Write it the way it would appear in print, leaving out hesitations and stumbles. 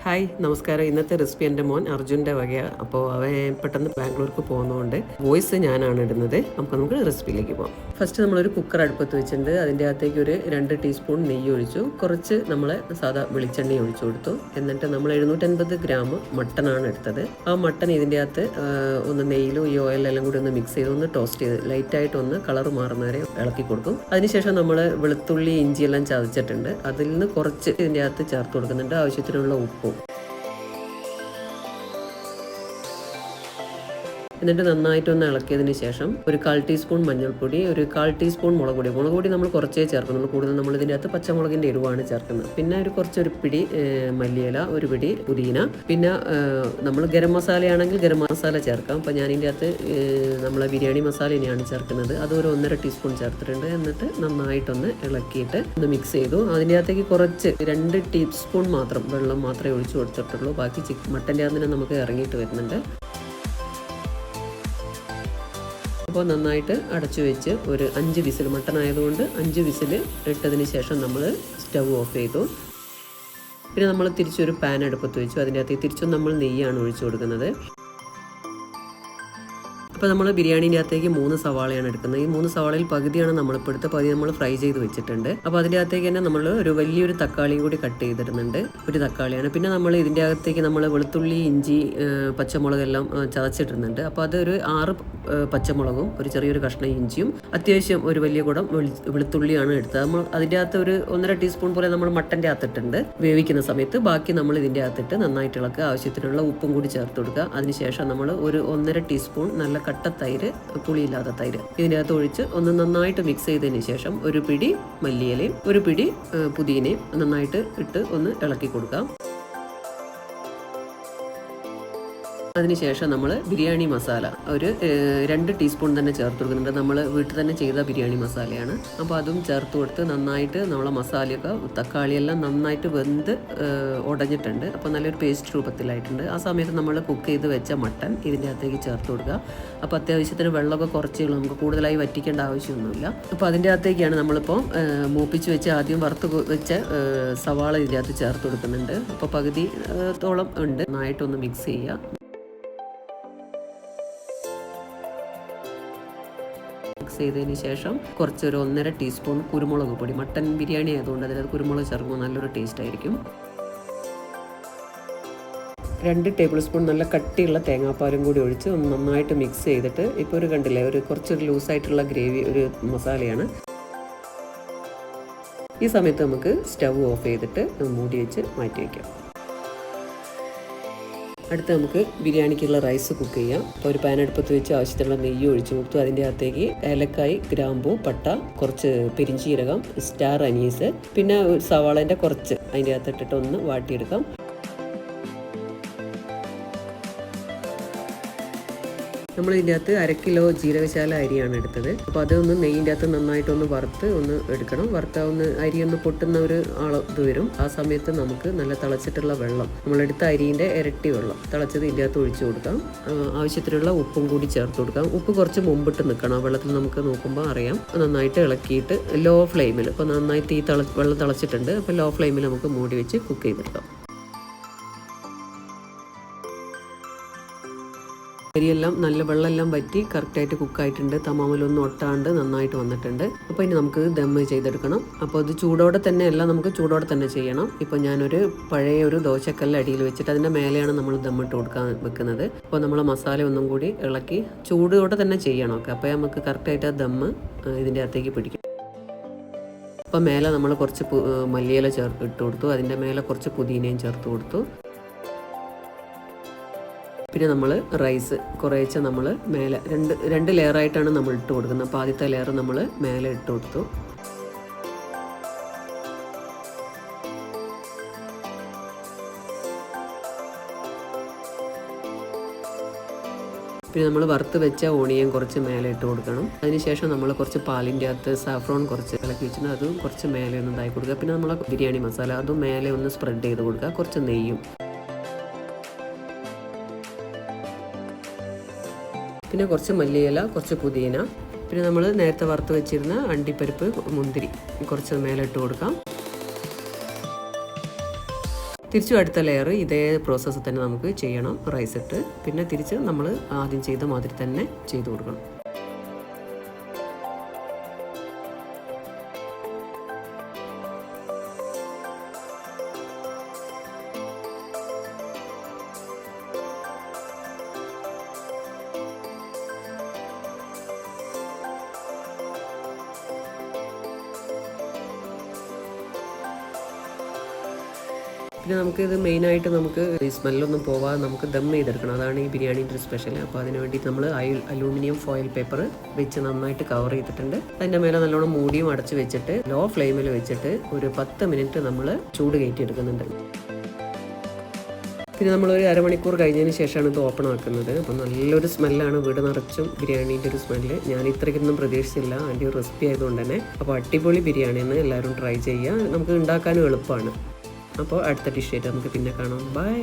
Hi നമസ്കാരം. ഇന്നത്തെ recipe എൻ്റെ മോൻ അർജുൻ്റെ വകയാണ്. അപ്പോൾ അവൻ പെട്ടെന്ന് ബാംഗ്ലൂർക്ക് പോകുന്നതുകൊണ്ട് വോയിസ് ഞാനാണ് ഇടുന്നത്. നമുക്ക് റെസിപ്പിയിലേക്ക് പോകാം. ഫസ്റ്റ് നമ്മളൊരു കുക്കർ അടുപ്പത്ത് വെച്ചിട്ടുണ്ട്. അതിൻ്റെ അകത്തേക്ക് ഒരു 2 ടീസ്പൂൺ നെയ്യ് ഒഴിച്ചു, കുറച്ച് നമ്മൾ സാധാ വെളിച്ചെണ്ണ ഒഴിച്ചു കൊടുത്തു. എന്നിട്ട് നമ്മൾ 750 ഗ്രാം മട്ടനാണ് എടുത്തത്. ആ മട്ടൻ ഇതിൻ്റെ അകത്ത് ഒന്ന് നെയ്യിലും ഈ ഓയിലെല്ലാം കൂടി ഒന്ന് മിക്സ് ചെയ്ത് ഒന്ന് ടോസ്റ്റ് ചെയ്ത് ലൈറ്റായിട്ടൊന്ന് കളർ മാറുന്നവരെ ഇളക്കി കൊടുക്കും. അതിനുശേഷം നമ്മൾ വെളുത്തുള്ളി ഇഞ്ചിയെല്ലാം ചതച്ചിട്ടുണ്ട്, അതിൽ നിന്ന് കുറച്ച് ഇതിൻ്റെ അകത്ത് ചേർത്ത് കൊടുക്കുന്നുണ്ട്. ആവശ്യത്തിനുള്ള ഉപ്പും. എന്നിട്ട് നന്നായിട്ടൊന്ന് ഇളക്കിയതിന് ശേഷം ഒരു 1/4 ടീസ്പൂൺ മഞ്ഞൾപ്പൊടി, ഒരു 1/4 ടീസ്പൂൺ മുളക് പൊടി നമ്മൾ കുറച്ചേ ചേർക്കുന്നുള്ളൂ. കൂടുതൽ നമ്മൾ ഇതിൻ്റെ അകത്ത് പച്ചമുളകിൻ്റെ എരിവാണ് ചേർക്കുന്നത്. പിന്നെ കുറച്ചൊരു പിടി മല്ലിയില, ഒരു പിടി പുതിന, പിന്നെ നമ്മൾ ഗരം മസാലയാണെങ്കിൽ ഗരം മസാല ചേർക്കാം. അപ്പോൾ ഞാൻ ഇതിൻ്റെ അകത്ത് നമ്മളെ ബിരിയാണി മസാല തന്നെയാണ് ചേർക്കുന്നത്. അത് ഒരു 1.5 ടീസ്പൂൺ ചേർത്തിട്ടുണ്ട്. എന്നിട്ട് നന്നായിട്ടൊന്ന് ഇളക്കിയിട്ട് ഒന്ന് മിക്സ് ചെയ്തു. അതിൻ്റെ അകത്തേക്ക് കുറച്ച് 2 ടീസ്പൂൺ മാത്രം വെള്ളം മാത്രമേ ഒഴിച്ചു കൊടുത്തിട്ടുള്ളൂ. ബാക്കി മട്ടൻ്റെ അകത്ത് തന്നെ നമുക്ക് ഇറങ്ങിയിട്ട് വരുന്നുണ്ട്. അപ്പോൾ നന്നായിട്ട് അടച്ചു വെച്ച് ഒരു 5 വിസിൽ, മട്ടൺ ആയതുകൊണ്ട് 5 വിസിൽ ഇട്ടതിന് ശേഷം നമ്മൾ സ്റ്റവ് ഓഫ് ചെയ്തു. പിന്നെ നമ്മൾ തിരിച്ചൊരു പാൻ അടുപ്പത്ത് വെച്ചു. അതിൻ്റെ അകത്ത് തിരിച്ചും നമ്മൾ നെയ്യാണ് ഒഴിച്ചു കൊടുക്കുന്നത്. അപ്പോൾ നമ്മൾ ബിരിയാണീൻ്റെ അകത്തേക്ക് 3 സവാളയാണ് എടുക്കുന്നത്. ഈ 3 സവാളയിൽ പകുതിയാണ് നമ്മളിപ്പോൾ എടുത്ത്, പകുതി നമ്മൾ ഫ്രൈ ചെയ്ത് വെച്ചിട്ടുണ്ട്. അപ്പോൾ അതിൻ്റെ അകത്തേക്ക് തന്നെ നമ്മൾ ഒരു വലിയൊരു തക്കാളിയും കൂടി കട്ട് ചെയ്തിടുന്നുണ്ട്. ഒരു തക്കാളിയാണ്. പിന്നെ നമ്മൾ ഇതിൻ്റെ അകത്തേക്ക് നമ്മൾ വെളുത്തുള്ളി, ഇഞ്ചി, പച്ചമുളകെല്ലാം ചതച്ചിടുന്നുണ്ട്. അപ്പോൾ അതൊരു 6 പച്ചമുളകും ഒരു ചെറിയൊരു കഷ്ണം ഇഞ്ചിയും അത്യാവശ്യം ഒരു വലിയ കുടം വെളുത്തുള്ളിയാണ് എടുത്തത്. നമ്മൾ അതിൻ്റെ അകത്ത് ഒരു 1.5 ടീസ്പൂൺ പോലെ നമ്മൾ മട്ടൻ്റെ അകത്തിട്ടുണ്ട് വേവിക്കുന്ന സമയത്ത്. ബാക്കി നമ്മൾ ഇതിൻ്റെ അകത്തിട്ട് നന്നായിട്ട് ഇളക്കുക. ആവശ്യത്തിനുള്ള ഉപ്പും കൂടി ചേർത്ത് കൊടുക്കുക. അതിനുശേഷം നമ്മൾ ഒരു 1.5 ടീസ്പൂൺ നല്ല കട്ട തൈര്, പുളിയില്ലാത്ത തൈര് ഇതിൻ്റെ അകത്ത് ഒഴിച്ച് ഒന്ന് നന്നായിട്ട് മിക്സ് ചെയ്തതിന് ശേഷം ഒരു പിടി മല്ലിയിലയും ഒരു പിടി പുതിനയും നന്നായിട്ട് ഇട്ട് ഒന്ന് ഇളക്കി കൊടുക്കാം. അതിനുശേഷം നമ്മൾ ബിരിയാണി മസാല ഒരു 2 ടീസ്പൂൺ തന്നെ ചേർത്ത് കൊടുക്കുന്നുണ്ട്. നമ്മൾ വീട്ടിൽ തന്നെ ചെയ്ത ബിരിയാണി മസാലയാണ്. അപ്പോൾ അതും ചേർത്ത് കൊടുത്ത് നന്നായിട്ട് നമ്മളെ മസാലയൊക്കെ തക്കാളിയെല്ലാം നന്നായിട്ട് വെന്ത് ഉടഞ്ഞിട്ടുണ്ട്. അപ്പോൾ നല്ലൊരു പേസ്റ്റ് രൂപത്തിലായിട്ടുണ്ട്. ആ സമയത്ത് നമ്മൾ കുക്ക് ചെയ്ത് വെച്ച മട്ടൻ ഇതിൻ്റെ അകത്തേക്ക് ചേർത്ത് കൊടുക്കുക. അപ്പോൾ അത്യാവശ്യത്തിന് വെള്ളമൊക്കെ കുറച്ചേ ഉള്ളൂ, നമുക്ക് കൂടുതലായി വറ്റിക്കേണ്ട ആവശ്യമൊന്നുമില്ല. അപ്പോൾ അതിൻ്റെ അകത്തേക്കാണ് നമ്മളിപ്പോൾ മൂപ്പിച്ച് വെച്ച് ആദ്യം വറുത്ത് വെച്ച സവാള ഇതിൻ്റെ അകത്ത് ചേർത്ത് കൊടുക്കുന്നുണ്ട്. അപ്പോൾ പകുതിത്തോളം ഉണ്ട്. നന്നായിട്ടൊന്ന് മിക്സ് ചെയ്യുക. മിക്സ് ചെയ്തതിന് ശേഷം കുറച്ചൊരു 1.5 ടീസ്പൂൺ കുരുമുളക് പൊടി, മട്ടൻ ബിരിയാണി ആയതുകൊണ്ട് അതിനകത്ത് കുരുമുളക് ചേർക്കുമ്പോൾ നല്ലൊരു ടേസ്റ്റ് ആയിരിക്കും. 2 ടേബിൾ സ്പൂൺ നല്ല കട്ടിയുള്ള തേങ്ങാപ്പാലും കൂടി ഒഴിച്ച് ഒന്ന് നന്നായിട്ട് മിക്സ് ചെയ്തിട്ട് ഇപ്പോൾ ഒരു കണ്ടില്ലേ, കുറച്ചൊരു ലൂസായിട്ടുള്ള ഗ്രേവി, ഒരു മസാലയാണ്. ഈ സമയത്ത് നമുക്ക് സ്റ്റവ് ഓഫ് ചെയ്തിട്ട് മൂടി വെച്ച് മാറ്റി വയ്ക്കാം. അടുത്ത് നമുക്ക് ബിരിയാണിക്കുള്ള റൈസ് കുക്ക് ചെയ്യാം. അപ്പോൾ ഒരു പാൻ അടുപ്പത്ത് വെച്ച് ആവശ്യത്തിനുള്ള നെയ്യ് ഒഴിച്ചു കൊടുത്തു. അതിൻ്റെ അകത്തേക്ക് ഏലക്കായ്, ഗ്രാമ്പൂ, പട്ട, കുറച്ച് പെരിഞ്ചീരകം, സ്റ്റാർ അനീസ്, പിന്നെ സവാളേൻ്റെ കുറച്ച് അതിൻ്റെ അകത്തിട്ടിട്ട് ഒന്ന് വാട്ടിയെടുക്കാം. നമ്മൾ ഇതിൻ്റെ അകത്ത് 1/2 കിലോ ജീരകശാല അരിയാണ് എടുത്തത്. അപ്പോൾ അതൊന്ന് നെയ്യിൻ്റെ അകത്ത് നന്നായിട്ടൊന്ന് വറുത്ത് ഒന്ന് എടുക്കണം. വറുത്ത അരി ഒന്ന് പൊട്ടുന്ന ഒരു ഇത് വരും. ആ സമയത്ത് നമുക്ക് നല്ല തിളച്ചിട്ടുള്ള വെള്ളം, നമ്മളെടുത്ത അരിൻ്റെ ഇരട്ടി വെള്ളം തിളച്ചത് ഇതിൻ്റെ അകത്ത് ഒഴിച്ചു കൊടുക്കാം. ആവശ്യത്തിനുള്ള ഉപ്പും കൂടി ചേർത്ത് കൊടുക്കാം. ഉപ്പ് കുറച്ച് മുമ്പിട്ട് നിൽക്കണം. ആ വെള്ളത്തിൽ നമുക്ക് നോക്കുമ്പോൾ അറിയാം. നന്നായിട്ട് ഇളക്കിയിട്ട് ലോ ഫ്ലെയിമിൽ, ഇപ്പോൾ നന്നായിട്ട് വെള്ളം തിളച്ചിട്ടുണ്ട്. അപ്പോൾ ലോ ഫ്ലെയിമിൽ നമുക്ക് മൂടി വെച്ച് കുക്ക് ചെയ്തെടുക്കാം. അരിയെല്ലാം നല്ല വെള്ളമെല്ലാം വറ്റി കറക്റ്റായിട്ട് കുക്കായിട്ടുണ്ട്. തമാമിലൊന്നും ഒട്ടാണ്ട് നന്നായിട്ട് വന്നിട്ടുണ്ട്. അപ്പോൾ ഇനി നമുക്ക് ദം ചെയ്തെടുക്കണം. അപ്പോൾ അത് ചൂടോടെ തന്നെ എല്ലാം നമുക്ക് ചൂടോടെ തന്നെ ചെയ്യണം. ഇപ്പോൾ ഞാനൊരു പഴയ ഒരു ദോശക്കല്ല് അടിയിൽ വെച്ചിട്ട് അതിൻ്റെ മേലെയാണ് നമ്മൾ ദമ്മിട്ട് കൊടുക്കാൻ വെക്കുന്നത്. അപ്പോൾ നമ്മൾ മസാല ഒന്നും കൂടി ഇളക്കി ചൂടോടെ തന്നെ ചെയ്യണം. ഓക്കെ, അപ്പോൾ നമുക്ക് കറക്റ്റായിട്ട് ആ ദമ്മ് ഇതിൻ്റെ അകത്തേക്ക് പിടിക്കും. അപ്പോൾ മേലെ നമ്മൾ കുറച്ച് മല്ലിയില ഇട്ട് കൊടുത്തു. അതിൻ്റെ മേലെ കുറച്ച് പുതിനയും ചേർത്ത് കൊടുത്തു. പിന്നെ നമ്മൾ റൈസ് കുറേശ്ശെ നമ്മൾ മേലെ രണ്ട് ലെയറായിട്ടാണ് നമ്മൾ ഇട്ട് കൊടുക്കുന്നത്. അപ്പോൾ ആദ്യത്തെ ലെയർ നമ്മൾ മേലെ ഇട്ട് കൊടുത്തു. പിന്നെ നമ്മൾ വറുത്ത് വെച്ച ഓണിയൻ കുറച്ച് മേലെ ഇട്ട് കൊടുക്കണം. അതിനുശേഷം നമ്മൾ കുറച്ച് പാലിൻ്റെ അകത്ത് സാഫ്രോൺ കുറച്ച് ഇളക്കി വെച്ചിട്ട് അതും കുറച്ച് മേലെ ഒന്ന് ഇതായി കൊടുക്കുക. പിന്നെ നമ്മൾ ബിരിയാണി മസാല അതും മേലെ ഒന്ന് സ്പ്രെഡ് ചെയ്ത് കൊടുക്കുക. കുറച്ച് നെയ്യും, പിന്നെ കുറച്ച് മല്ലിയില, കുറച്ച് പുതിന, പിന്നെ നമ്മൾ നേരത്തെ വറുത്ത് വെച്ചിരുന്ന അണ്ടിപ്പരിപ്പ്, മുന്തിരി കുറച്ച് മേലെ ഇട്ട് കൊടുക്കാം. തിരിച്ചും അടുത്ത ലെയർ ഇതേ പ്രോസസ്സ് തന്നെ നമുക്ക് ചെയ്യണം. റൈസ് ഇട്ട് പിന്നെ തിരിച്ച് നമ്മൾ ആദ്യം ചെയ്ത മാതിരി തന്നെ ചെയ്ത് കൊടുക്കണം. പിന്നെ നമുക്കിത് മെയിനായിട്ട് നമുക്ക് ഈ സ്മെല്ലൊന്നും പോവാതെ നമുക്ക് ദം ചെയ്തെടുക്കണം. അതാണ് ഈ ബിരിയാണീൻ്റെ ഒരു സ്പെഷ്യൽ. അപ്പോൾ അതിന് വേണ്ടിയിട്ട് നമ്മൾ അലൂമിനിയം ഫോയിൽ പേപ്പർ വെച്ച് നന്നായിട്ട് കവർ ചെയ്തിട്ടുണ്ട്. അതിൻ്റെ മേലെ നല്ലോണം മൂടിയും അടച്ച് വെച്ചിട്ട് ലോ ഫ്ലെയിമിൽ വെച്ചിട്ട് ഒരു 10 മിനിറ്റ് നമ്മൾ ചൂട് കയറ്റിയെടുക്കുന്നുണ്ട്. പിന്നെ നമ്മളൊരു അരമണിക്കൂർ കഴിഞ്ഞതിന് ശേഷമാണ് ഇത് ഓപ്പൺ ആക്കുന്നത്. അപ്പോൾ നല്ലൊരു സ്മെല്ലാണ്, വീട് നിറച്ചും ബിരിയാണീൻ്റെ ഒരു സ്മെല്ല്. ഞാൻ ഇത്രയ്ക്കൊന്നും പ്രതീക്ഷിച്ചില്ല അതിൻ്റെ ഒരു റെസിപ്പി ആയതുകൊണ്ട് തന്നെ. അപ്പോൾ അടിപൊളി ബിരിയാണിയെന്ന് എല്ലാവരും ട്രൈ ചെയ്യുക. നമുക്ക് ഉണ്ടാക്കാനും എളുപ്പമാണ്. അപ്പോൾ അടുത്ത ഡിഷായിട്ട് നമുക്ക് പിന്നെ കാണാം. ബൈ.